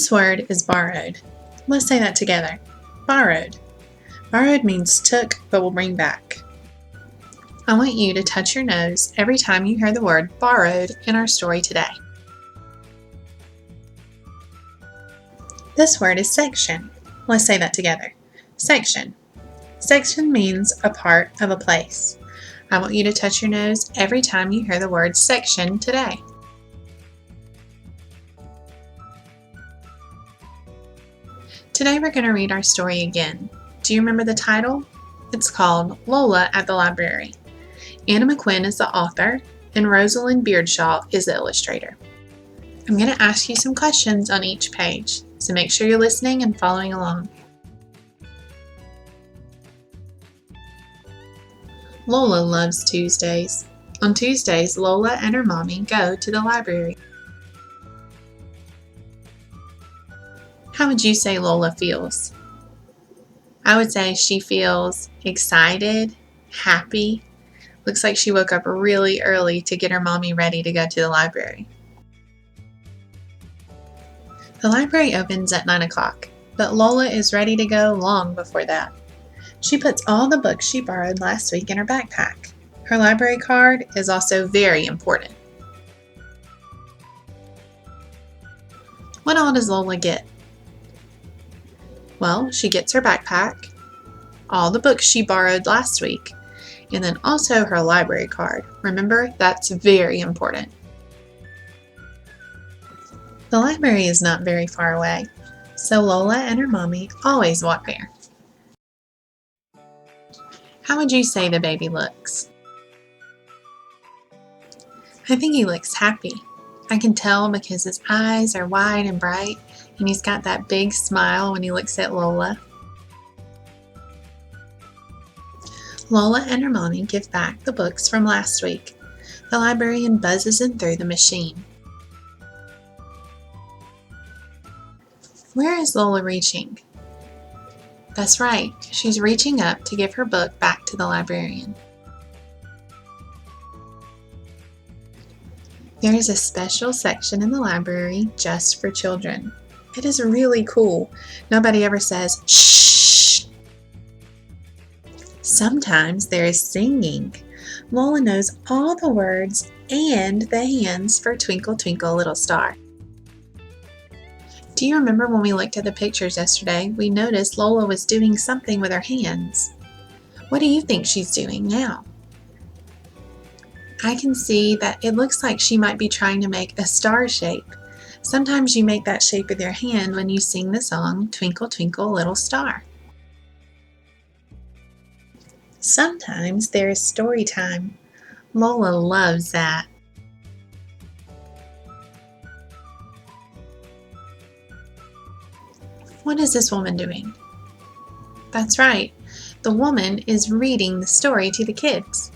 This word is borrowed. Let's say that together. Borrowed. Borrowed means took but will bring back. I want you to touch your nose every time you hear the word borrowed in our story today. This word is section. Let's say that together. Section. Section means a part of a place. I want you to touch your nose every time you hear the word section today. Today we're going to read our story again. Do you remember the title? It's called Lola at the Library. Anna McQuinn is the author, and Rosalind Beardshaw is the illustrator. I'm going to ask you some questions on each page, so make sure you're listening and following along. Lola loves Tuesdays. On Tuesdays, Lola and her mommy go to the library. How would you say Lola feels? I would say she feels excited, happy. Looks like she woke up really early to get her mommy ready to go to the library. The library opens at 9 o'clock, but Lola is ready to go long before that. She puts all the books she borrowed last week in her backpack. Her library card is also very important. What all does Lola get? Well, she gets her backpack, all the books she borrowed last week, and then also her library card. Remember, that's very important. The library is not very far away, so Lola and her mommy always walk there. How would you say the baby looks? I think he looks happy. I can tell because his eyes are wide and bright, and he's got that big smile when he looks at Lola. Lola and her mommy give back the books from last week. The librarian buzzes them through the machine. Where is Lola reaching? That's right, she's reaching up to give her book back to the librarian. There is a special section in the library just for children. It is really cool. Nobody ever says, shh. Sometimes there is singing. Lola knows all the words and the hands for Twinkle, Twinkle, Little Star. Do you remember when we looked at the pictures yesterday, we noticed Lola was doing something with her hands? What do you think she's doing now? I can see that it looks like she might be trying to make a star shape. Sometimes you make that shape with your hand when you sing the song, Twinkle, Twinkle, Little Star. Sometimes there is story time. Lola loves that. What is this woman doing? That's right, the woman is reading the story to the kids.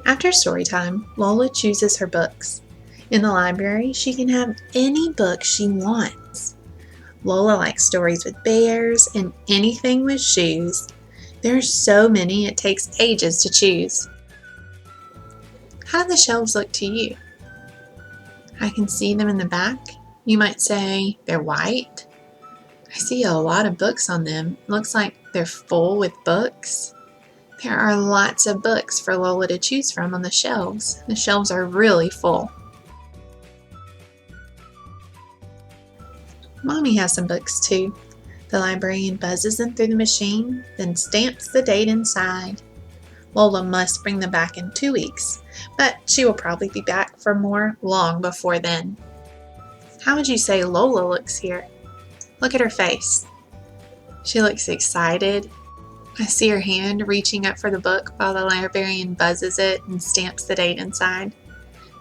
After story time, Lola chooses her books. In the library, she can have any book she wants. Lola likes stories with bears and anything with shoes. There are so many it takes ages to choose. How do the shelves look to you? I can see them in the back. You might say they're white. I see a lot of books on them. It looks like they're full with books. There are lots of books for Lola to choose from on the shelves. The shelves are really full. Mommy has some books too. The librarian buzzes them through the machine, then stamps the date inside. Lola must bring them back in 2 weeks, but she will probably be back for more long before then. How would you say Lola looks here? Look at her face. She looks excited. I see her hand reaching up for the book while the librarian buzzes it and stamps the date inside.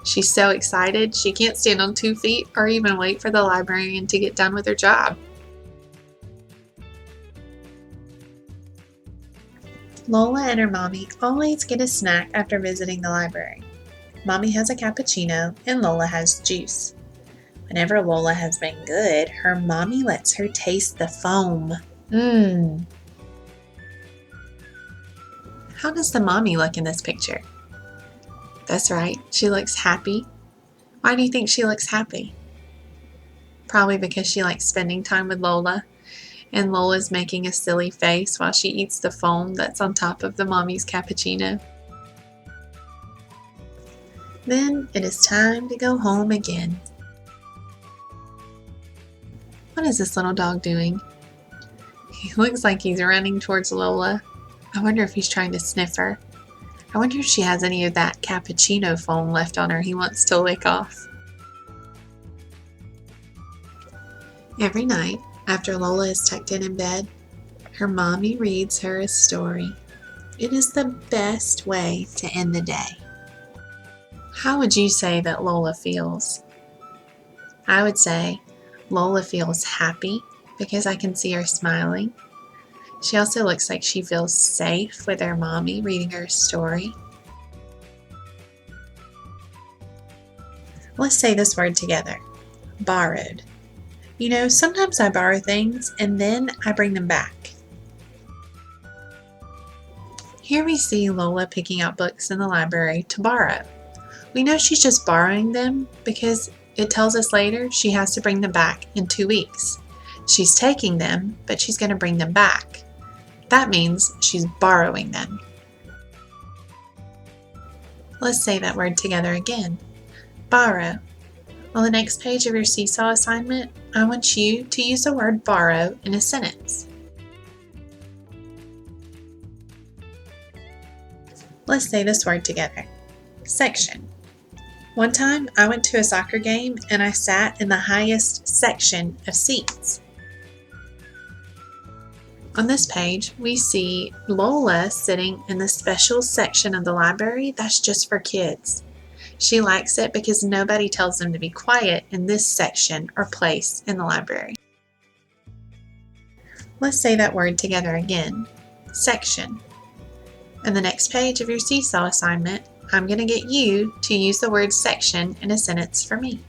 She's so excited she can't stand on 2 feet or even wait for the librarian to get done with her job. Lola and her mommy always get a snack after visiting the library. Mommy has a cappuccino and Lola has juice. Whenever Lola has been good, her mommy lets her taste the foam. How does the mommy look in this picture? That's right, she looks happy. Why do you think she looks happy? probably because she likes spending time with Lola, and Lola's making a silly face while she eats the foam that's on top of the mommy's cappuccino. Then it is time to go home again. What is this little dog doing? He looks like he's running towards Lola. I wonder if he's trying to sniff her. I wonder if she has any of that cappuccino foam left on her he wants to lick off. Every night, after Lola is tucked in bed, her mommy reads her a story. It is the best way to end the day. How would you say that Lola feels? I would say Lola feels happy because I can see her smiling. She also looks like she feels safe with her mommy reading her a story. Let's say this word together. Borrowed. You know, sometimes I borrow things and then I bring them back. Here we see Lola picking out books in the library to borrow. We know she's just borrowing them because it tells us later she has to bring them back in 2 weeks. She's taking them, but she's going to bring them back. That means she's borrowing them. Let's say that word together again. Borrow. On the next page of your seesaw assignment, I want you to use the word borrow in a sentence. Let's say this word together. Section. One time I went to a soccer game and I sat in the highest section of seats. On this page, we see Lola sitting in the special section of the library that's just for kids. She likes it because nobody tells them to be quiet in this section or place in the library. Let's say that word together again. Section. On the next page of your seesaw assignment, I'm going to get you to use the word section in a sentence for me.